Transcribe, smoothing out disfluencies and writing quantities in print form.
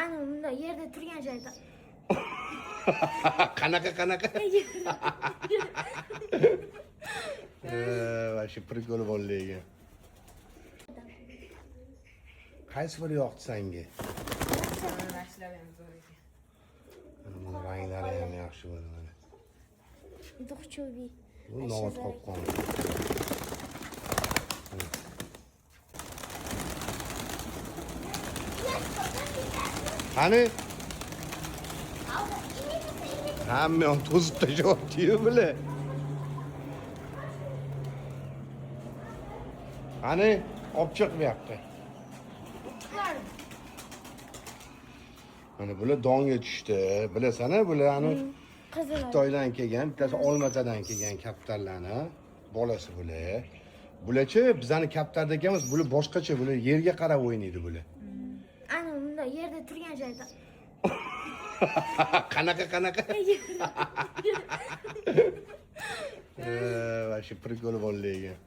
Ana bunda yerda turgan joyda. Qanaqa? Vashi prikol bo'lgan. Qaysi biri yoqdi senga? Ranglar ham zo'r ekan. Mana ranglari ham yaxshi bo'ldi mana. Duxchobi. Bu noz qopqon. Qani? Hamma yoq to'zib tashyapti-yu bile. Qani? Olib chiq bu yoqqa. Mana bular donga tushdi. Bilasan-a, bular ani Qizil. Xitoydan kelgan, bittasi Olmaotadan kelgan kaptarlarni bolasi bular. Bularchi bizani kaptardek emas, bular boshqacha, bular yerga qarab o'ynaydi bular. Ana bunda yerda turgan joyda. Qanaqa? Vashi prikol bo'lgan.